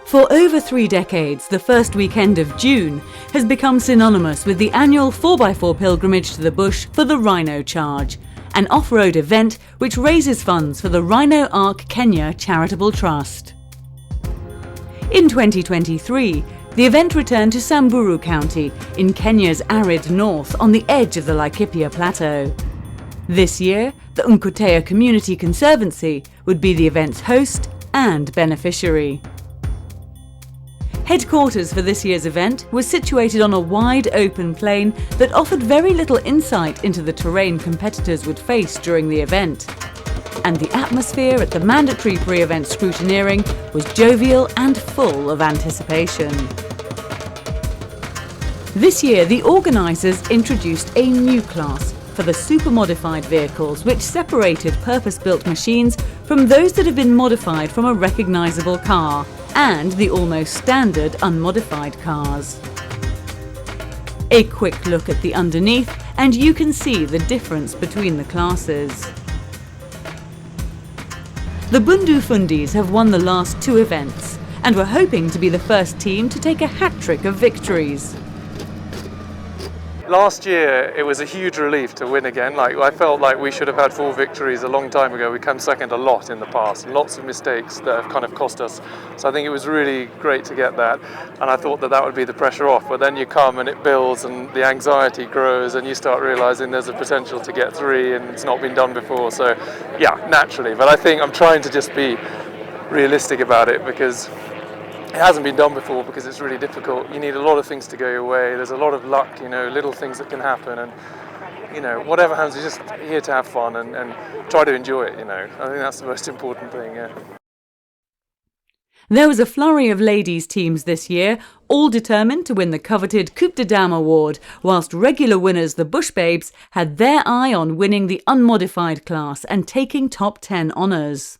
For over 3 decades, the first weekend of June has become synonymous with the annual 4x4 pilgrimage to the bush for the Rhino Charge, an off-road event which raises funds for the Rhino Arc Kenya Charitable Trust. In 2023, the event returned to Samburu County in Kenya's arid north on the edge of the Laikipia Plateau. This year, the Unkutea Community Conservancy would be the event's host and beneficiary. Headquarters for this year's event was situated on a wide open plain that offered very little insight into the terrain competitors would face during the event. And the atmosphere at the mandatory pre-event scrutineering was jovial and full of anticipation. This year, the organisers introduced a new class for the super-modified vehicles, which separated purpose-built machines from those that have been modified from a recognisable car, and the almost standard unmodified cars. A quick look at the underneath and you can see the difference between the classes. The Bundu Fundis have won the last 2 events and were hoping to be the first team to take a hat-trick of victories. Last year it was a huge relief to win again. I felt like we should have had 4 victories a long time ago. We came second a lot in the past, lots of mistakes that have kind of cost us. So I think it was really great to get that, and I thought that that would be the pressure off. But then you come and it builds and the anxiety grows and you start realising there's a potential to get 3 and it's not been done before. So yeah, naturally. But I think I'm trying to just be realistic about it because it hasn't been done before, because it's really difficult. You need a lot of things to go your way. There's a lot of luck, little things that can happen, and whatever happens, you're just here to have fun and try to enjoy it. I think that's the most important thing. Yeah. There was a flurry of ladies' teams this year, all determined to win the coveted Coupe de Dame award, whilst regular winners, the Bush Babes, had their eye on winning the unmodified class and taking top 10 honours.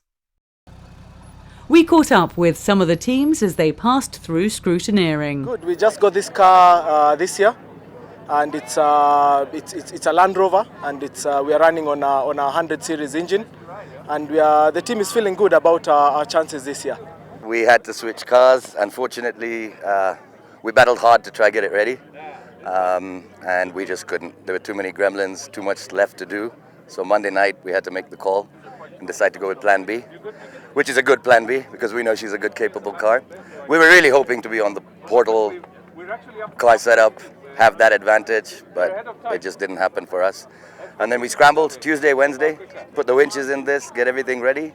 We caught up with some of the teams as they passed through scrutineering. Good. We just got this car this year, and it's a Land Rover, and we are running on a 100 series engine, and the team is feeling good about our chances this year. We had to switch cars. Unfortunately, we battled hard to try to get it ready, and we just couldn't. There were too many gremlins, too much left to do. So Monday night we had to make the call and decide to go with Plan B, which is a good Plan B because we know she's a good, capable car. We were really hoping to be on the portal car setup, have that advantage, but it just didn't happen for us. And then we scrambled Tuesday, Wednesday, put the winches in this, get everything ready,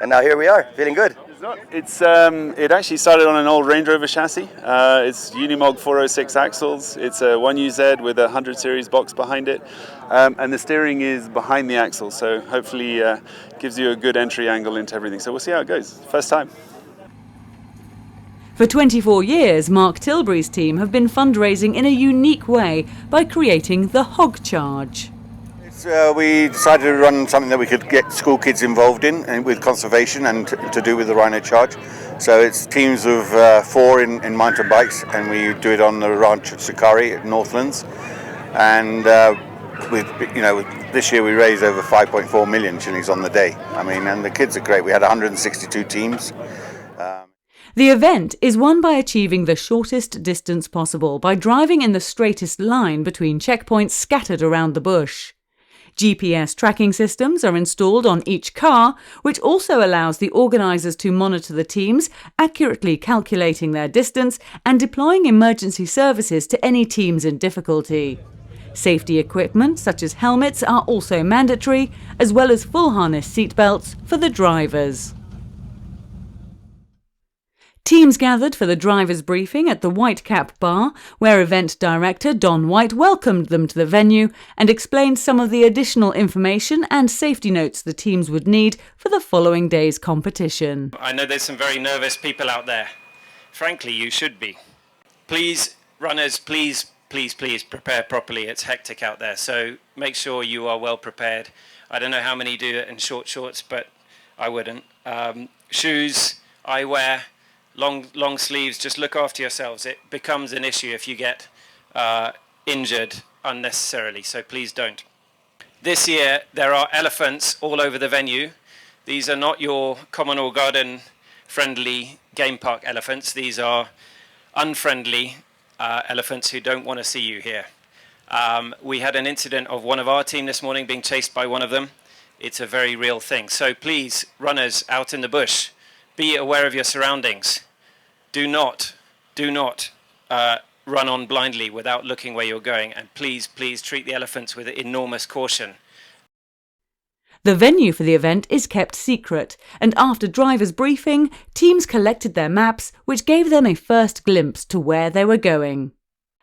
and now here we are, feeling good. It actually started on an old Range Rover chassis. It's Unimog 406 axles. It's a 1UZ with a 100 series box behind it, and the steering is behind the axle, so hopefully gives you a good entry angle into everything. So we'll see how it goes. First time. For 24 years, Mark Tilbury's team have been fundraising in a unique way by creating the Hog Charge. We decided to run something that we could get school kids involved in with conservation and to do with the Rhino Charge. So it's teams of 4 in mountain bikes, and we do it on the ranch at Sakari at Northlands. And this year we raised over 5.4 million shillings on the day. And the kids are great. We had 162 teams. The event is won by achieving the shortest distance possible by driving in the straightest line between checkpoints scattered around the bush. GPS tracking systems are installed on each car, which also allows the organisers to monitor the teams, accurately calculating their distance and deploying emergency services to any teams in difficulty. Safety equipment such as helmets are also mandatory, as well as full harness seatbelts for the drivers. Teams gathered for the drivers' briefing at the Whitecap Bar, where event director Don White welcomed them to the venue and explained some of the additional information and safety notes the teams would need for the following day's competition. I know there's some very nervous people out there. Frankly, you should be. Please, runners, please prepare properly. It's hectic out there, so make sure you are well prepared. I don't know how many do it in short shorts, but I wouldn't. Shoes, eyewear, long sleeves, just look after yourselves. It becomes an issue if you get injured unnecessarily, so please don't. This year there are elephants all over the venue. These are not your common or garden friendly game park elephants. These are unfriendly elephants who don't want to see you here. We had an incident of one of our team this morning being chased by one of them. It's a very real thing. So please, runners out in the bush, be aware of your surroundings. Do not run on blindly without looking where you're going. And please treat the elephants with enormous caution. The venue for the event is kept secret, and after drivers' briefing, teams collected their maps, which gave them a first glimpse to where they were going.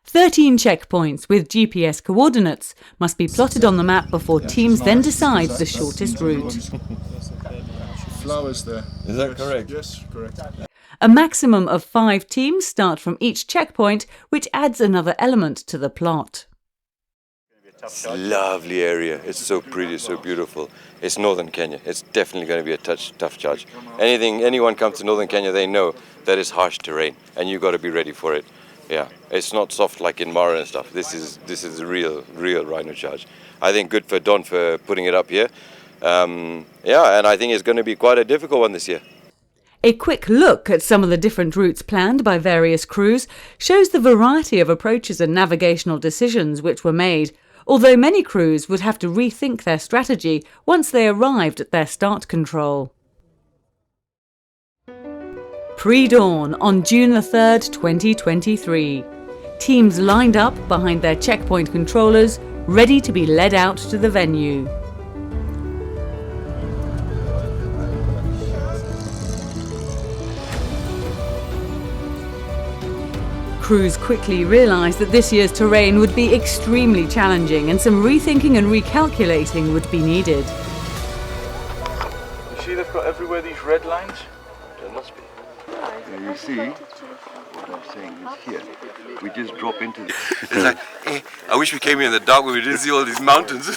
13 checkpoints with GPS coordinates must be plotted on the map before teams then decide the shortest route. Flowers there. Is that correct? Yes, correct. A maximum of 5 teams start from each checkpoint, which adds another element to the plot. It's a lovely area. It's so pretty, so beautiful. It's northern Kenya. It's definitely going to be a tough charge. Anyone comes to northern Kenya, they know that it's harsh terrain, and you've got to be ready for it. Yeah, it's not soft like in Mara and stuff. This is a real Rhino Charge. I think good for Don for putting it up here. Yeah, and I think it's going to be quite a difficult one this year. A quick look at some of the different routes planned by various crews shows the variety of approaches and navigational decisions which were made, although many crews would have to rethink their strategy once they arrived at their start control. Pre-dawn on June the 3rd, 2023. Teams lined up behind their checkpoint controllers, ready to be led out to the venue. Crews quickly realised that this year's terrain would be extremely challenging and some rethinking and recalculating would be needed. You see they've got everywhere these red lines? There must be. You see, what I'm saying is here, we just drop into this. It's like, I wish we came here in the dark where we didn't see all these mountains.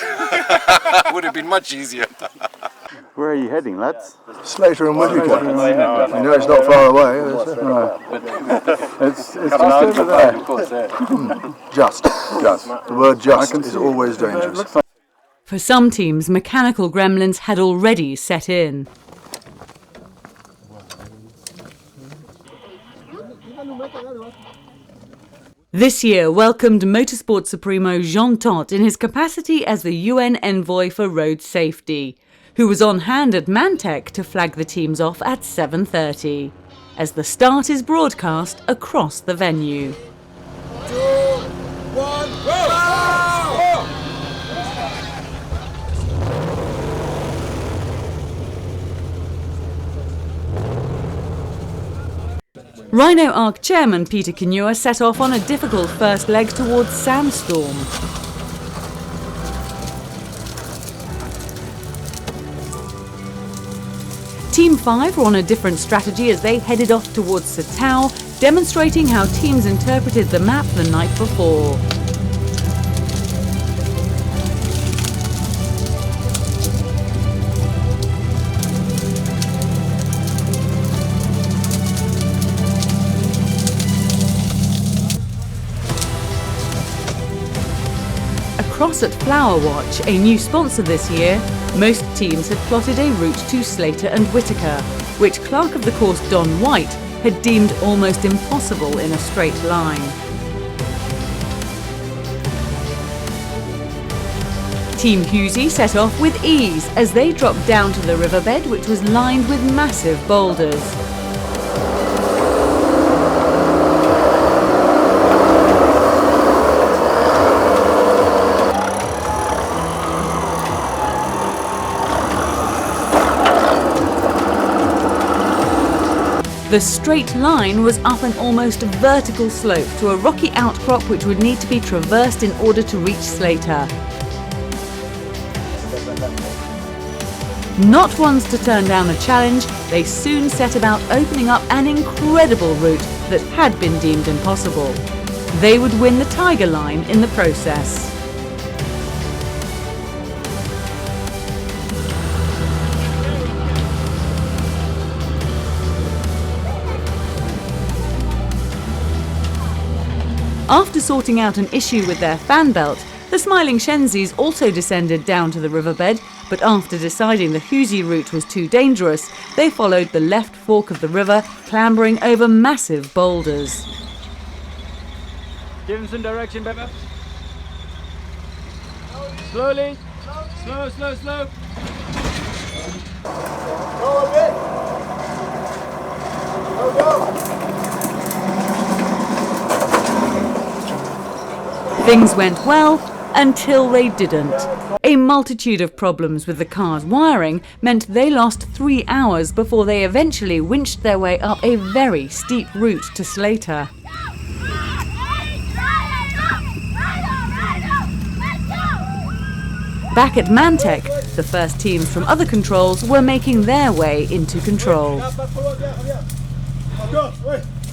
Would have been much easier. Where are you heading, lads? Slater and Whittaker. You know it's not far away. It's just over there. Just. The word just is always dangerous. For some teams, mechanical gremlins had already set in. This year welcomed Motorsport Supremo Jean Todt in his capacity as the UN envoy for road safety, who was on hand at Mantec to flag the teams off at 7:30, as the start is broadcast across the venue. 2, 1, go! Rhino Arc chairman Peter Kinua set off on a difficult first leg towards Sandstorm. Team 5 were on a different strategy as they headed off towards Satao, demonstrating how teams interpreted the map the night before. Across at Flower Watch, a new sponsor this year, most teams had plotted a route to Slater and Whittaker, which clerk of the course Don White had deemed almost impossible in a straight line. Team Husey set off with ease as they dropped down to the riverbed, which was lined with massive boulders. The straight line was up an almost vertical slope to a rocky outcrop which would need to be traversed in order to reach Slater. Not ones to turn down a challenge, they soon set about opening up an incredible route that had been deemed impossible. They would win the Tiger Line in the process. After sorting out an issue with their fan belt, the smiling Shenzis also descended down to the riverbed but after deciding the Husey route was too dangerous, they followed the left fork of the river, clambering over massive boulders. Give him some direction, Beppa. Slowly. Slow, slow, slow. Go a bit. Go. Things went well until they didn't. A multitude of problems with the car's wiring meant they lost 3 hours before they eventually winched their way up a very steep route to Slater. Back at Mantec, the first teams from other controls were making their way into control.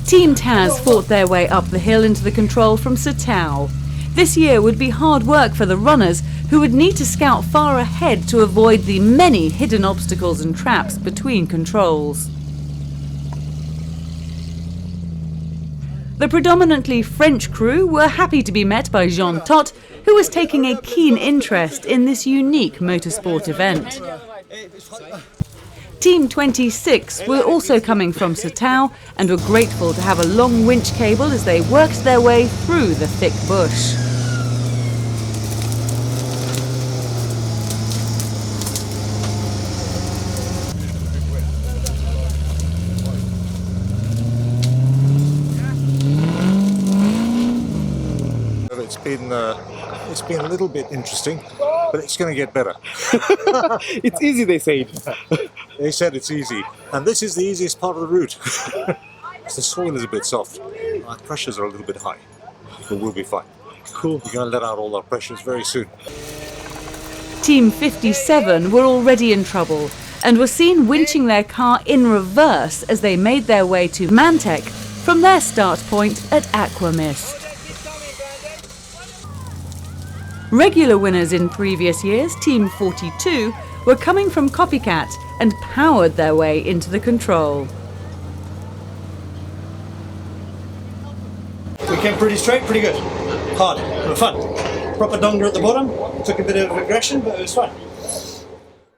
Team Taz fought their way up the hill into the control from Satao. This year would be hard work for the runners, who would need to scout far ahead to avoid the many hidden obstacles and traps between controls. The predominantly French crew were happy to be met by Jean Tot, who was taking a keen interest in this unique motorsport event. Team 26 were also coming from Satao and were grateful to have a long winch cable as they worked their way through the thick bush. It's been a little bit interesting, but it's going to get better. It's easy, they say. They said it's easy, and this is the easiest part of the route. The soil is a bit soft. Our pressures are a little bit high, but we'll be fine. Cool. We're going to let out all our pressures very soon. Team 57 were already in trouble and were seen winching their car in reverse as they made their way to Mantec from their start point at Aquamist. Regular winners in previous years, Team 42, were coming from Copycat and powered their way into the control. We came pretty straight, pretty good. Hard, but fun. Proper donger at the bottom. Took a bit of aggression, but it was fun.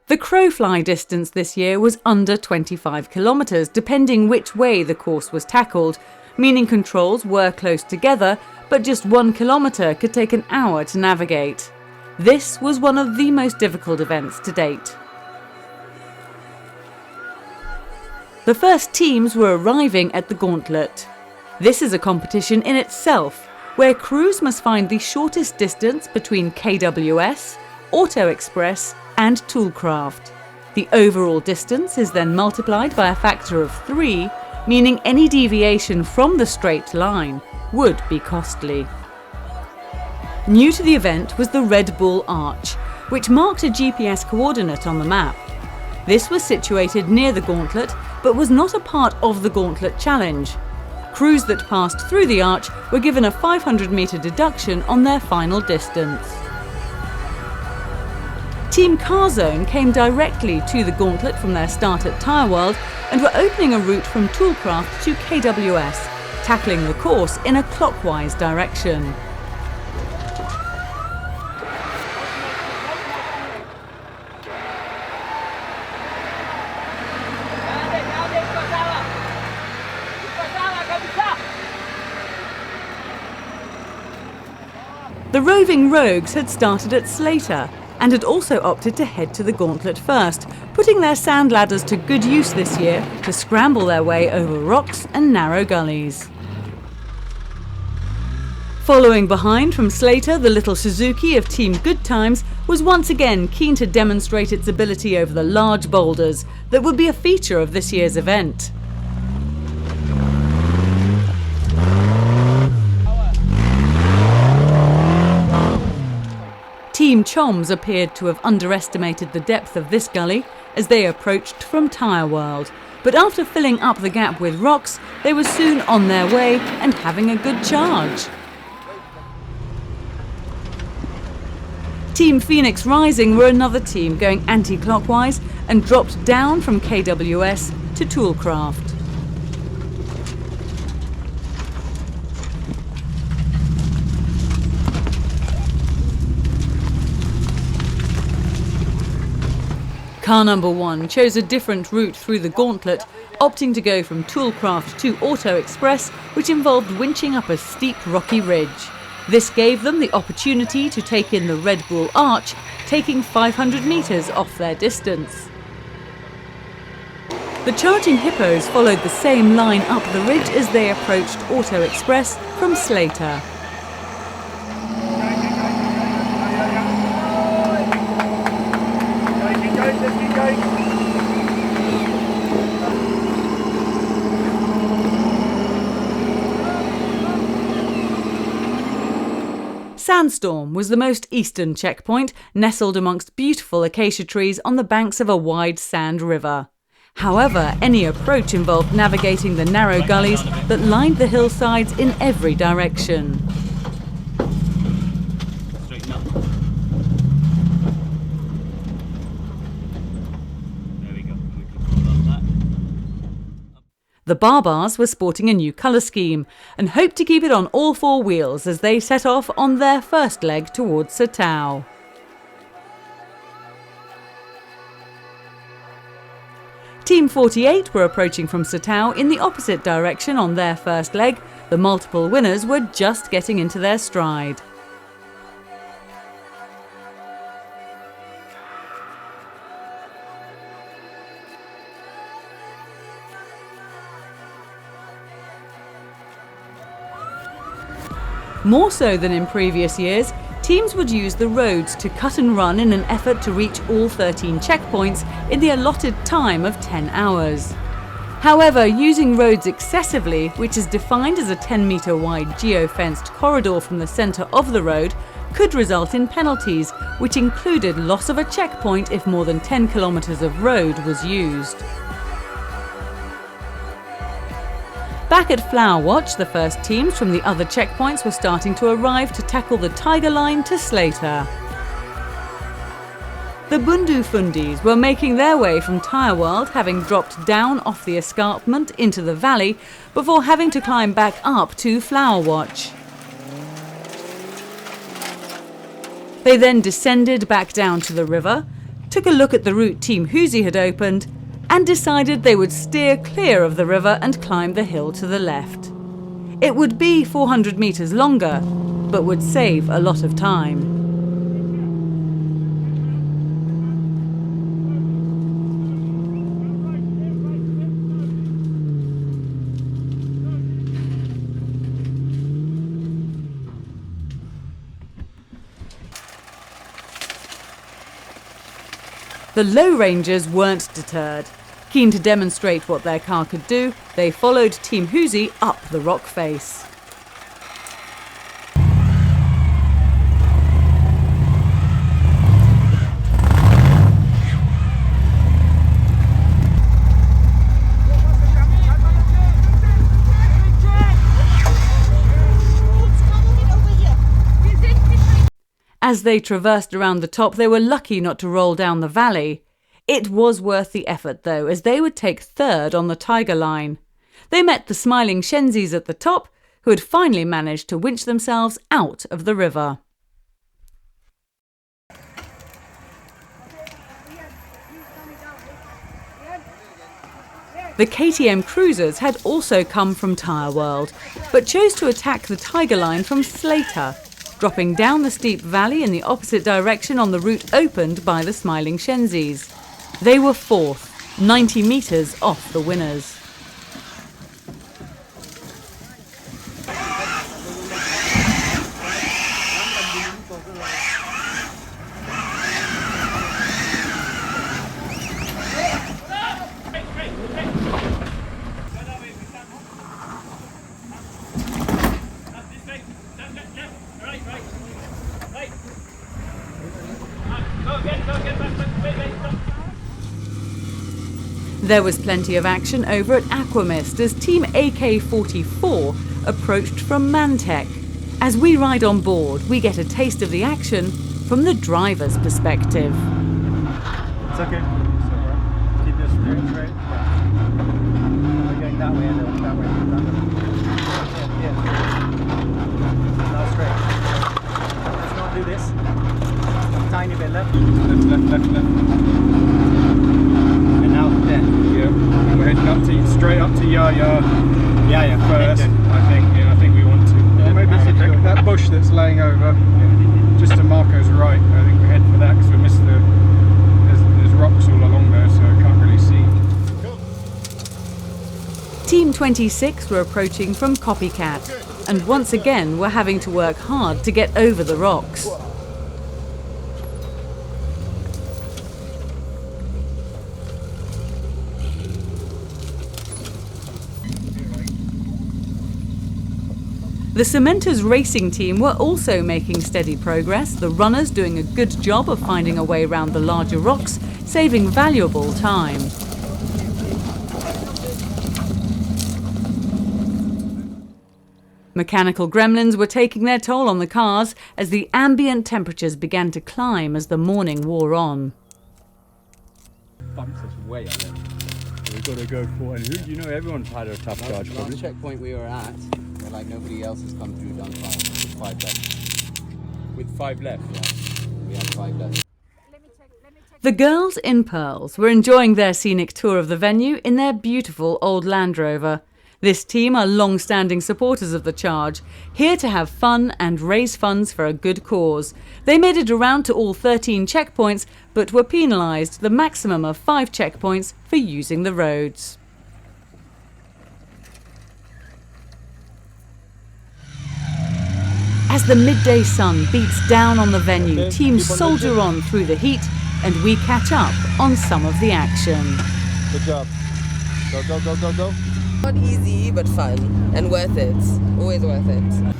The crowfly distance this year was under 25 kilometres, depending which way the course was tackled, meaning controls were close together, but just 1 kilometre could take an hour to navigate. This was one of the most difficult events to date. The first teams were arriving at the gauntlet. This is a competition in itself, where crews must find the shortest distance between KWS, Auto Express and Toolcraft. The overall distance is then multiplied by a factor of 3, meaning any deviation from the straight line would be costly. New to the event was the Red Bull Arch, which marked a GPS coordinate on the map. This was situated near the gauntlet, but was not a part of the gauntlet challenge. Crews that passed through the arch were given a 500-metre deduction on their final distance. Team Carzone came directly to the gauntlet from their start at Tyre World and were opening a route from Toolcraft to KWS, tackling the course in a clockwise direction. The Roving Rogues had started at Slater and had also opted to head to the gauntlet first, putting their sand ladders to good use this year to scramble their way over rocks and narrow gullies. Following behind from Slater, the little Suzuki of Team Good Times was once again keen to demonstrate its ability over the large boulders that would be a feature of this year's event. Team Choms appeared to have underestimated the depth of this gully as they approached from Tyre World, but after filling up the gap with rocks, they were soon on their way and having a good charge. Team Phoenix Rising were another team going anti-clockwise and dropped down from KWS to Toolcraft. Car number 1 chose a different route through the gauntlet, opting to go from Toolcraft to Auto Express, which involved winching up a steep rocky ridge. This gave them the opportunity to take in the Red Bull Arch, taking 500 metres off their distance. The charging hippos followed the same line up the ridge as they approached Auto Express from Slater. Sandstorm was the most eastern checkpoint, nestled amongst beautiful acacia trees on the banks of a wide sand river. However, any approach involved navigating the narrow gullies that lined the hillsides in every direction. The Barbars were sporting a new colour scheme and hoped to keep it on all four wheels as they set off on their first leg towards Satao. Team 48 were approaching from Satao in the opposite direction on their first leg. The multiple winners were just getting into their stride. More so than in previous years, teams would use the roads to cut and run in an effort to reach all 13 checkpoints in the allotted time of 10 hours. However, using roads excessively, which is defined as a 10-metre wide geo-fenced corridor from the centre of the road, could result in penalties, which included loss of a checkpoint if more than 10 kilometres of road was used. Back at Flower Watch, the first teams from the other checkpoints were starting to arrive to tackle the Tiger Line to Slater. The Bundu Fundis were making their way from Tyre World, having dropped down off the escarpment into the valley before having to climb back up to Flower Watch. They then descended back down to the river, took a look at the route Team Huzi had opened, and decided they would steer clear of the river and climb the hill to the left. It would be 400 metres longer, but would save a lot of time. The Low Rangers weren't deterred. Keen to demonstrate what their car could do, they followed Team Huzi up the rock face. As they traversed around the top, they were lucky not to roll down the valley. It was worth the effort though, as they would take third on the Tiger Line. They met the smiling Shenzis at the top, who had finally managed to winch themselves out of the river. The KTM cruisers had also come from Tyre World, but chose to attack the Tiger Line from Slater, dropping down the steep valley in the opposite direction on the route opened by the smiling Shenzis. They were fourth, 90 metres off the winners. There was plenty of action over at Aquamist as Team AK-44 approached from Mantec. As we ride on board, we get a taste of the action from the driver's perspective. It's okay. Keep your steering straight. We're going that way and that way. Yeah. Now straight. Let's not do this. Tiny bit left. Left. I think we want to. Maybe that bush that's laying over, just to Marco's right. I think we head for that because we missed there's rocks all along there, so I can't really see. Team 26 were approaching from Copycat, and once again were having to work hard to get over the rocks. The Cementers racing team were also making steady progress, the runners doing a good job of finding a way round the larger rocks, saving valuable time. Mechanical gremlins were taking their toll on the cars as the ambient temperatures began to climb as the morning wore on. Bumps us way up there. We've got to go for it. You know, everyone's had a tough charge. The last checkpoint we were at, where like nobody else has come through done 5 with 5 left. With 5 left? Yeah, we had 5 left. The girls in Pearls were enjoying their scenic tour of the venue in their beautiful old Land Rover. This team are long-standing supporters of the charge, here to have fun and raise funds for a good cause. They made it around to all 13 checkpoints, but were penalised the maximum of 5 checkpoints for using the roads. As the midday sun beats down on the venue, teams soldier on through the heat, and we catch up on some of the action. Good job. Go, go, go, go, go. Not easy, but fun and worth it. Always worth it.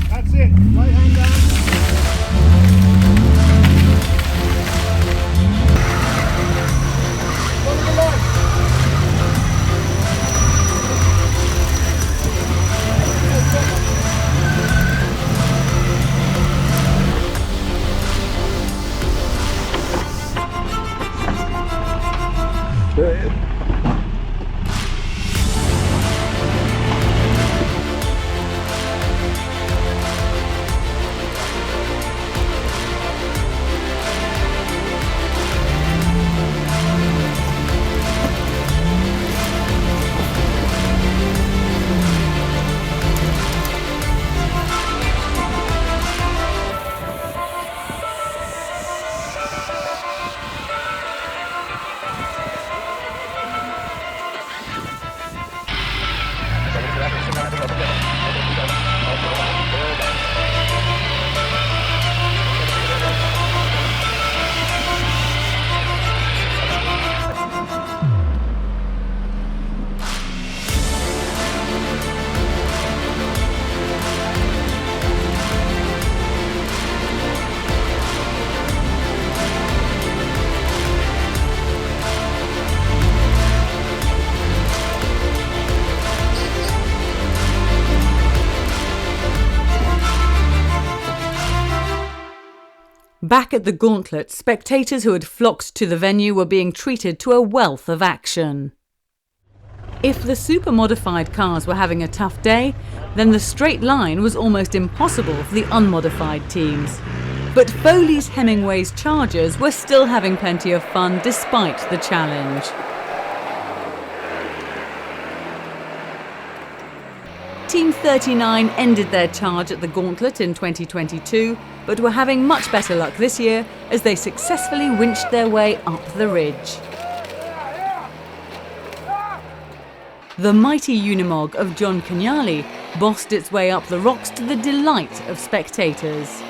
That's it. Right hand down. Back at the gauntlet, spectators who had flocked to the venue were being treated to a wealth of action. If the super-modified cars were having a tough day, then the straight line was almost impossible for the unmodified teams. But Foley's Hemingway's Chargers were still having plenty of fun despite the challenge. Team 39 ended their charge at the gauntlet in 2022, but were having much better luck this year as they successfully winched their way up the ridge. The mighty Unimog of John Kenyali bossed its way up the rocks to the delight of spectators.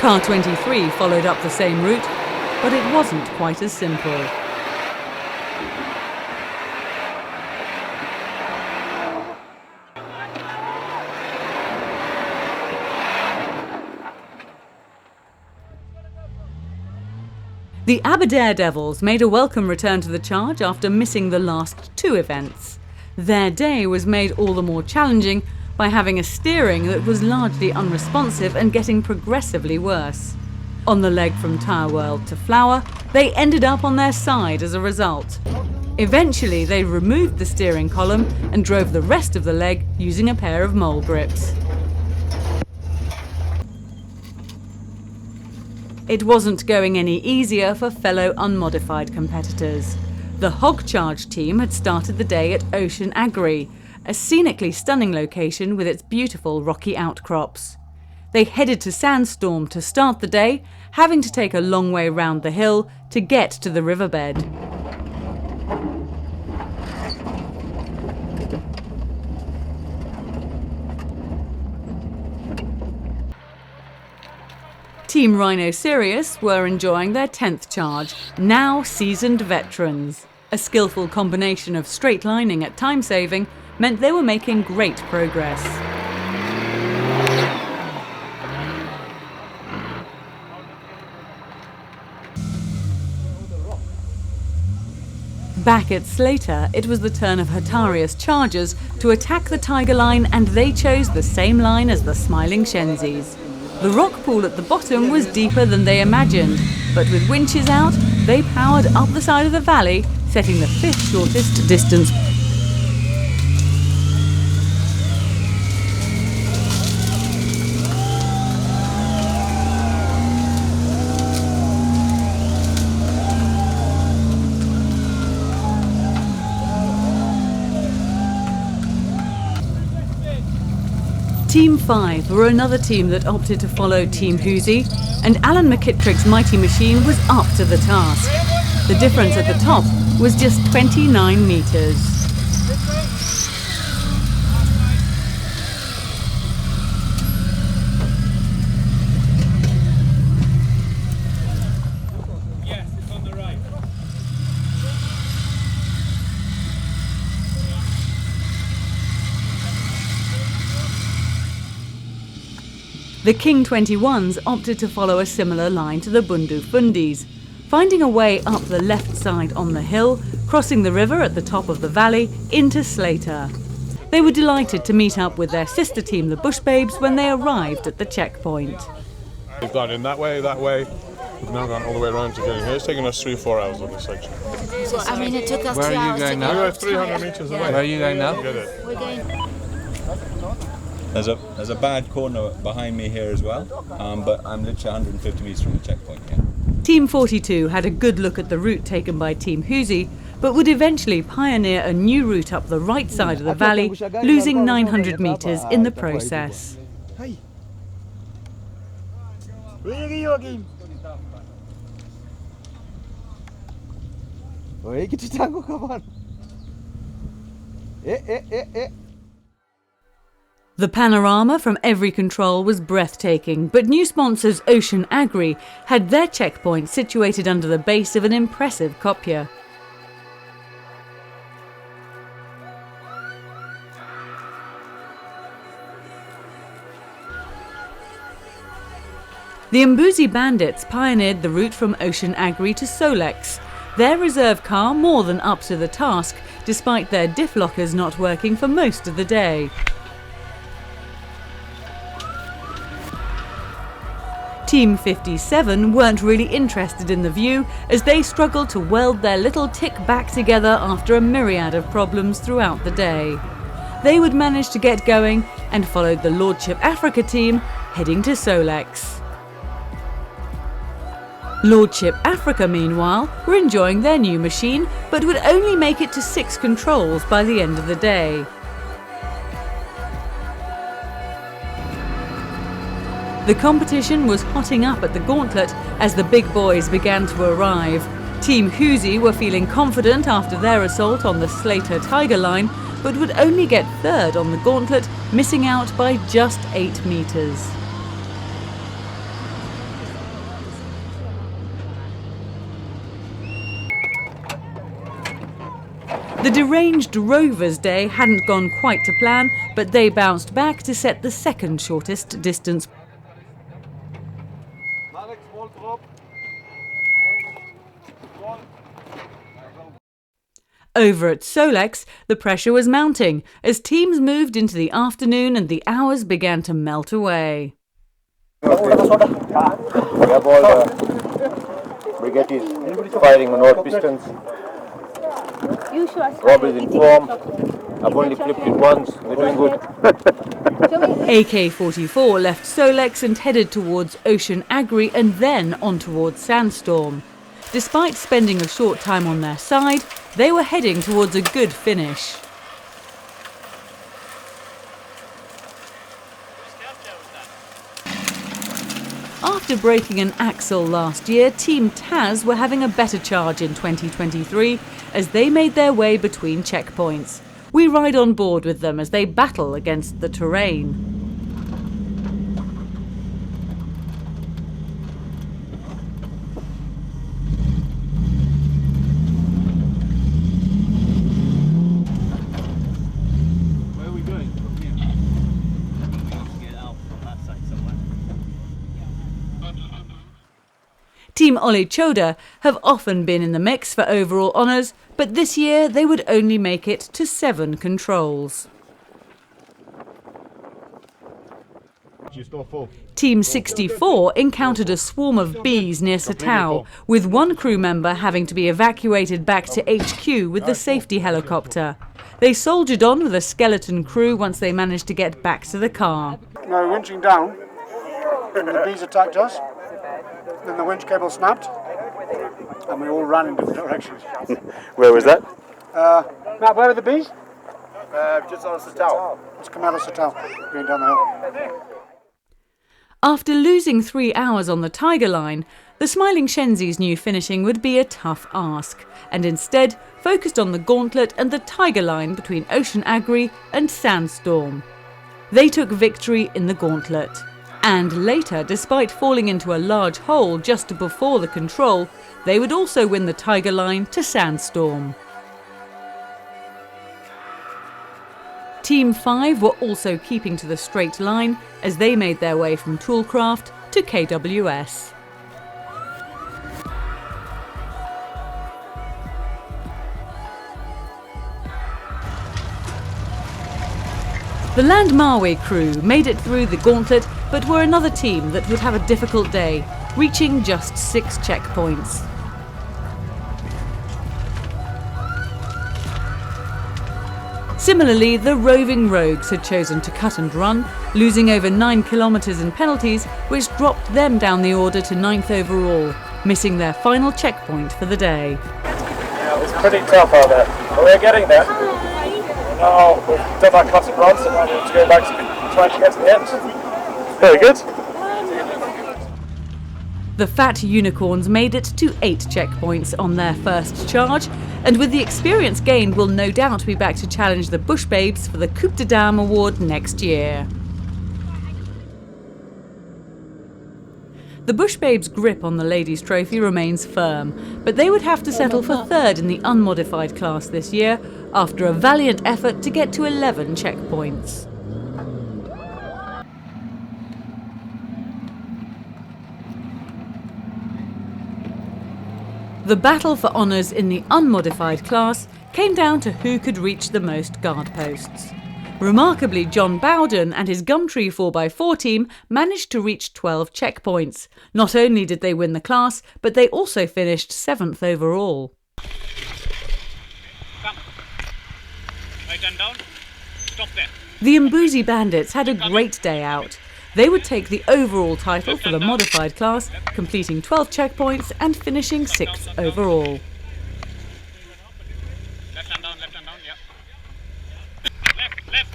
Car 23 followed up the same route, but it wasn't quite as simple. The Aber Devils made a welcome return to the charge after missing the last two events. Their day was made all the more challenging by having a steering that was largely unresponsive and getting progressively worse. On the leg from Tire World to Flower, they ended up on their side as a result. Eventually, they removed the steering column and drove the rest of the leg using a pair of mole grips. It wasn't going any easier for fellow unmodified competitors. The Hog Charge team had started the day at Ocean Agri, a scenically stunning location with its beautiful rocky outcrops. They headed to Sandstorm to start the day, having to take a long way round the hill to get to the riverbed. Team Rhino Sirius were enjoying their 10th charge, now seasoned veterans. A skillful combination of straight lining at time saving meant they were making great progress. Back at Slater, it was the turn of Hatarius Chargers to attack the Tiger line, and they chose the same line as the Smiling Shenzis. The rock pool at the bottom was deeper than they imagined, but with winches out, they powered up the side of the valley, setting the 5th shortest distance. Team 5 were another team that opted to follow Team Huzi, and Alan McKittrick's mighty machine was up to the task. The difference at the top was just 29 metres. The King 21s opted to follow a similar line to the Bundu Fundis, finding a way up the left side on the hill, crossing the river at the top of the valley into Slater. They were delighted to meet up with their sister team, the Bush Babes, when they arrived at the checkpoint. We've gone in that way. We've now gone all the way around to getting here. It's taken us 3 or 4 hours on this section. I mean, it took us Where 2 are you hours going to now? get We're 300 metres away. Where are you going now? We're going... There's a bad corner behind me here as well, but I'm literally 150 metres from the checkpoint here. Team 42 had a good look at the route taken by Team Huzi, but would eventually pioneer a new route up the right side of the valley, losing 900 metres in the process. The panorama from every control was breathtaking, but new sponsors Ocean Agri had their checkpoint situated under the base of an impressive kopje. The Mbuzi Bandits pioneered the route from Ocean Agri to Solex, their reserve car more than up to the task, despite their diff lockers not working for most of the day. Team 57 weren't really interested in the view, as they struggled to weld their little tick back together after a myriad of problems throughout the day. They would manage to get going and followed the Lordship Africa team, heading to Solex. Lordship Africa, meanwhile, were enjoying their new machine, but would only make it to 6 controls by the end of the day. The competition was hotting up at the gauntlet as the big boys began to arrive. Team Huzi were feeling confident after their assault on the Slater Tiger line, but would only get 3rd on the gauntlet, missing out by just 8 metres. The deranged Rovers' day hadn't gone quite to plan, but they bounced back to set the 2nd shortest distance. Over at Solex, the pressure was mounting as teams moved into the afternoon and the hours began to melt away. We have all the brigadiers firing on all pistons. Rob is in form. I've only flipped it once. We're doing good. AK-44 left Solex and headed towards Ocean Agri and then on towards Sandstorm. Despite spending a short time on their side, they were heading towards a good finish. After breaking an axle last year, Team Taz were having a better charge in 2023 as they made their way between checkpoints. We ride on board with them as they battle against the terrain. Team Oli Choda have often been in the mix for overall honours, but this year they would only make it to 7 controls. Team 64 encountered a swarm of bees near Satao, with one crew member having to be evacuated back to HQ with the safety helicopter. They soldiered on with a skeleton crew once they managed to get back to the car. No, winching down, and the bees attacked us. Then the winch cable snapped, and we all ran in different directions. Where was that? Matt, where are the bees? Just on Satao. Let's come out of Satao, going down the hill. After losing 3 hours on the Tiger Line, the Smiling Shenzi's new finishing would be a tough ask, and instead focused on the Gauntlet and the Tiger Line between Ocean Agri and Sandstorm. They took victory in the Gauntlet. And later, despite falling into a large hole just before the control, they would also win the Tiger Line to Sandstorm. Team 5 were also keeping to the straight line as they made their way from Toolcraft to KWS. The Land Marway crew made it through the Gauntlet, but were another team that would have a difficult day, reaching just 6 checkpoints. Similarly, the Roving Rogues had chosen to cut and run, losing over 9 kilometres in penalties, which dropped them down the order to 9th overall, missing their final checkpoint for the day. Yeah, it was pretty tough out there, but we're getting there. Now we've done our cut and run, so now we have to go back to trying to get to the end. Very good. The Fat Unicorns made it to 8 checkpoints on their first charge, and with the experience gained will no doubt be back to challenge the Bush Babes for the Coupe de Dame award next year. The Bush Babes' grip on the Ladies' Trophy remains firm, but they would have to settle for 3rd in the unmodified class this year after a valiant effort to get to 11 checkpoints. The battle for honours in the unmodified class came down to who could reach the most guard posts. Remarkably, John Bowden and his Gumtree 4x4 team managed to reach 12 checkpoints. Not only did they win the class, but they also finished 7th overall. Come. Right hand down. Stop there. The Mbuzi Bandits had a great day out. They would take the overall title for the modified class, completing 12 checkpoints and finishing 6th overall. Left hand down, yeah. Left.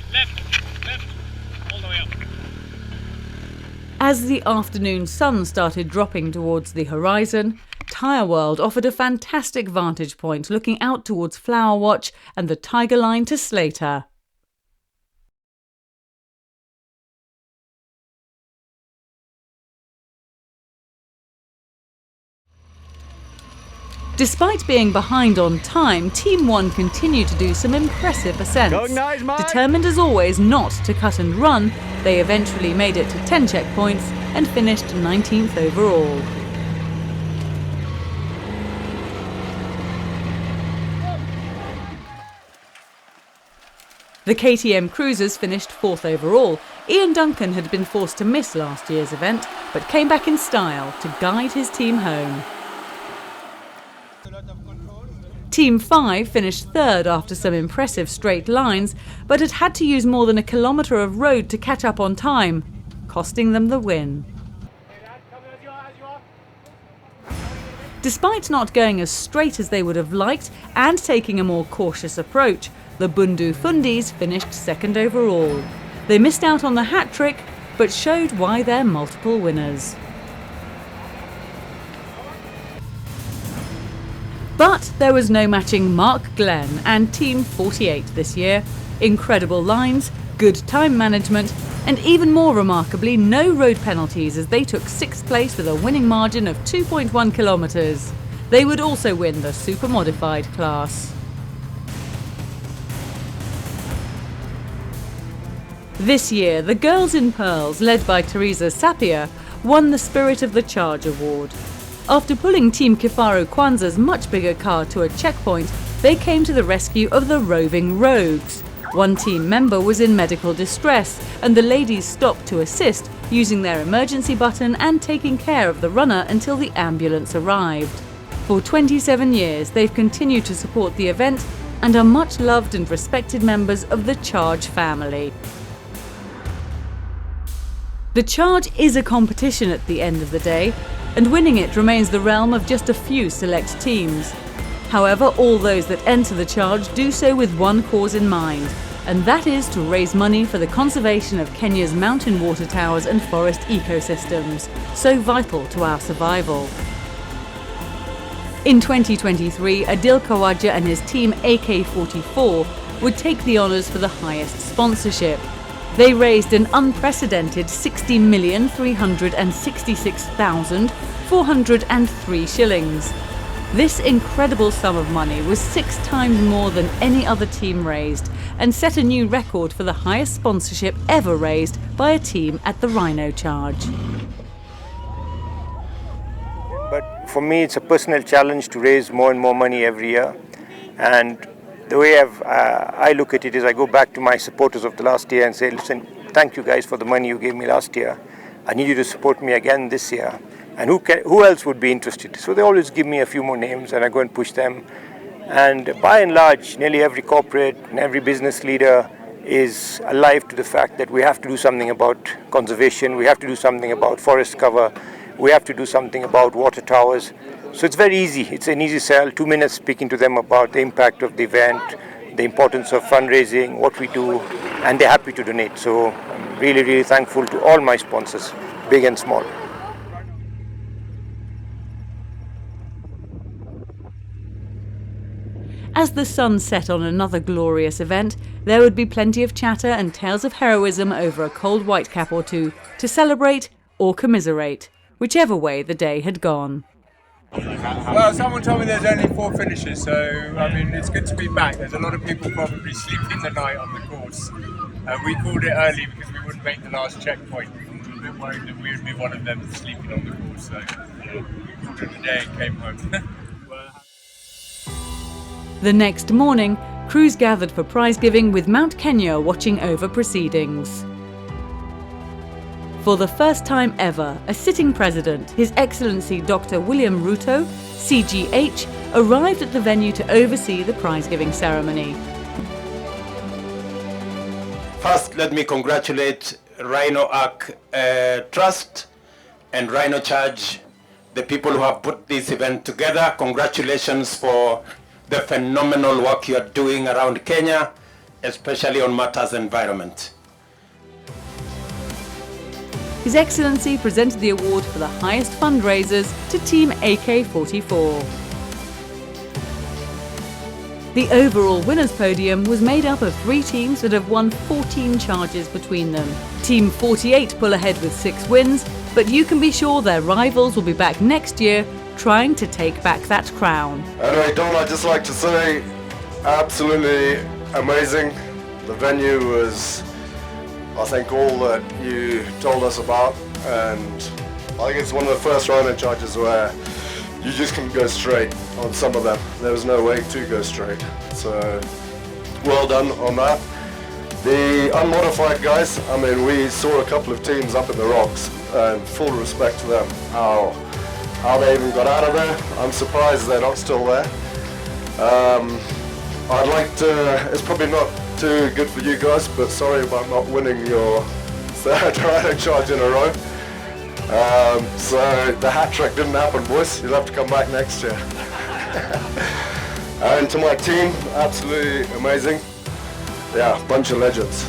All the way up. As the afternoon sun started dropping towards the horizon, Tyre World offered a fantastic vantage point looking out towards Flower Watch and the Tiger Line to Slater. Despite being behind on time, Team 1 continued to do some impressive ascents. Going nice, Mike. Determined as always not to cut and run, they eventually made it to 10 checkpoints and finished 19th overall. The KTM cruisers finished 4th overall. Ian Duncan had been forced to miss last year's event, but came back in style to guide his team home. Team 5 finished 3rd after some impressive straight lines, but had to use more than a kilometre of road to catch up on time, costing them the win. Despite not going as straight as they would have liked and taking a more cautious approach, the Bundu Fundis finished 2nd overall. They missed out on the hat-trick, but showed why they're multiple winners. But there was no matching Mark Glenn and Team 48 this year. Incredible lines, good time management, and even more remarkably, no road penalties as they took 6th place with a winning margin of 2.1 kilometres. They would also win the super modified class. This year, the Girls in Pearls, led by Teresa Sapia, won the Spirit of the Charge award. After pulling Team Kifaru Kwanzaa's much bigger car to a checkpoint, they came to the rescue of the Roving Rogues. One team member was in medical distress, and the ladies stopped to assist, using their emergency button and taking care of the runner until the ambulance arrived. For 27 years, they've continued to support the event and are much loved and respected members of the Charge family. The Charge is a competition at the end of the day, and winning it remains the realm of just a few select teams. However, all those that enter the Charge do so with one cause in mind, and that is to raise money for the conservation of Kenya's mountain water towers and forest ecosystems, so vital to our survival. In 2023, Adil Kawaja and his team AK44 would take the honours for the highest sponsorship. They raised an unprecedented 60,366,403 shillings. This incredible sum of money was 6 times more than any other team raised and set a new record for the highest sponsorship ever raised by a team at the Rhino Charge. But for me, it's a personal challenge to raise more and more money every year. And the way I look at it is I go back to my supporters of the last year and say, listen, thank you guys for the money you gave me last year. I need you to support me again this year. And who else would be interested? So they always give me a few more names and I go and push them. And by and large, nearly every corporate and every business leader is alive to the fact that we have to do something about conservation, we have to do something about forest cover, we have to do something about water towers. So it's very easy. It's an easy sell. 2 minutes speaking to them about the impact of the event, the importance of fundraising, what we do, and they're happy to donate. So I'm really, really thankful to all my sponsors, big and small. As the sun set on another glorious event, there would be plenty of chatter and tales of heroism over a cold whitecap or two to celebrate or commiserate, whichever way the day had gone. Well, someone told me there's only 4 finishes, so I mean it's good to be back. There's a lot of people probably sleeping the night on the course. We called it early because we wouldn't make the last checkpoint. We were a bit worried that we would be one of them sleeping on the course, so we called it a day and came home. The next morning, crews gathered for prize giving with Mount Kenya watching over proceedings. For the first time ever, a sitting president, His Excellency Dr. William Ruto, CGH, arrived at the venue to oversee the prize-giving ceremony. First, let me congratulate Rhino Arc Trust and Rhino Charge, the people who have put this event together. Congratulations for the phenomenal work you are doing around Kenya, especially on matters environment. His Excellency presented the award for the highest fundraisers to Team AK44. The overall winners' podium was made up of 3 teams that have won 14 charges between them. Team 48 pull ahead with 6 wins, but you can be sure their rivals will be back next year trying to take back that crown. Anyway, Don, I'd just like to say, absolutely amazing. The venue was, I think, all that you told us about, and I think it's one of the first Rhino charges where you just couldn't go straight on some of them. There was no way to go straight. So, well done on that. The unmodified guys, I mean, we saw a couple of teams up in the rocks, and full respect to them. How they even got out of there, I'm surprised they're not still there. I'd like to, it's probably not too good for you guys, but sorry about not winning your third Rhino Charge in a row. So the hat trick didn't happen, boys. You'll have to come back next year. And to my team, absolutely amazing. Yeah, bunch of legends.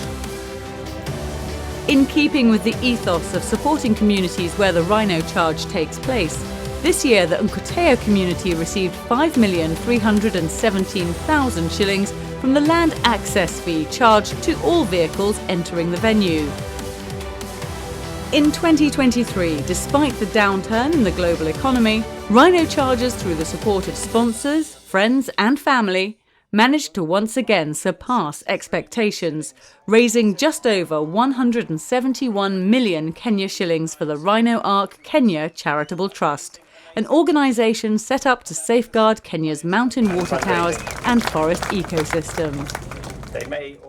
In keeping with the ethos of supporting communities where the Rhino Charge takes place, this year the Nkoteo community received 5,317,000 shillings from the land access fee charged to all vehicles entering the venue. In 2023, despite the downturn in the global economy, Rhino Chargers, through the support of sponsors, friends and family, managed to once again surpass expectations, raising just over 171 million Kenya shillings for the Rhino Ark Kenya Charitable Trust, an organisation set up to safeguard Kenya's mountain water towers and forest ecosystems. They may already.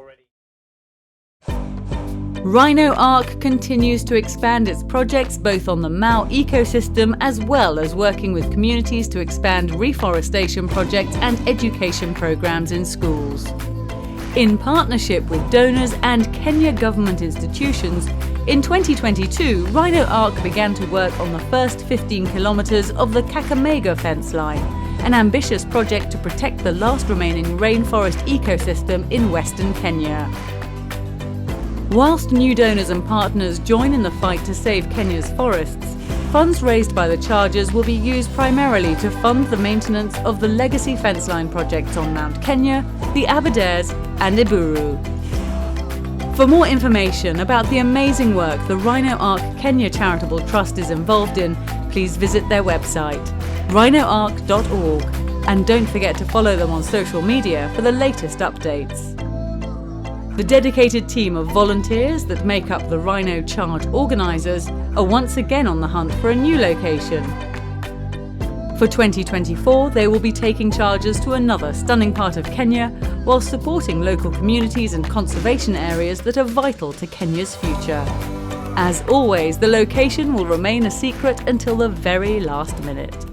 Rhino Ark continues to expand its projects both on the Mau ecosystem as well as working with communities to expand reforestation projects and education programs in schools. In partnership with donors and Kenya government institutions, in 2022, Rhino Ark began to work on the first 15 kilometres of the Kakamega fence line, an ambitious project to protect the last remaining rainforest ecosystem in western Kenya. Whilst new donors and partners join in the fight to save Kenya's forests, funds raised by the Chargers will be used primarily to fund the maintenance of the legacy fence line projects on Mount Kenya, the Aberdares and Iburu. For more information about the amazing work the Rhino Ark Kenya Charitable Trust is involved in, please visit their website, rhinoark.org, and don't forget to follow them on social media for the latest updates. The dedicated team of volunteers that make up the Rhino Charge organisers are once again on the hunt for a new location. For 2024, they will be taking charges to another stunning part of Kenya while supporting local communities and conservation areas that are vital to Kenya's future. As always, the location will remain a secret until the very last minute.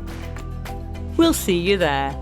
We'll see you there.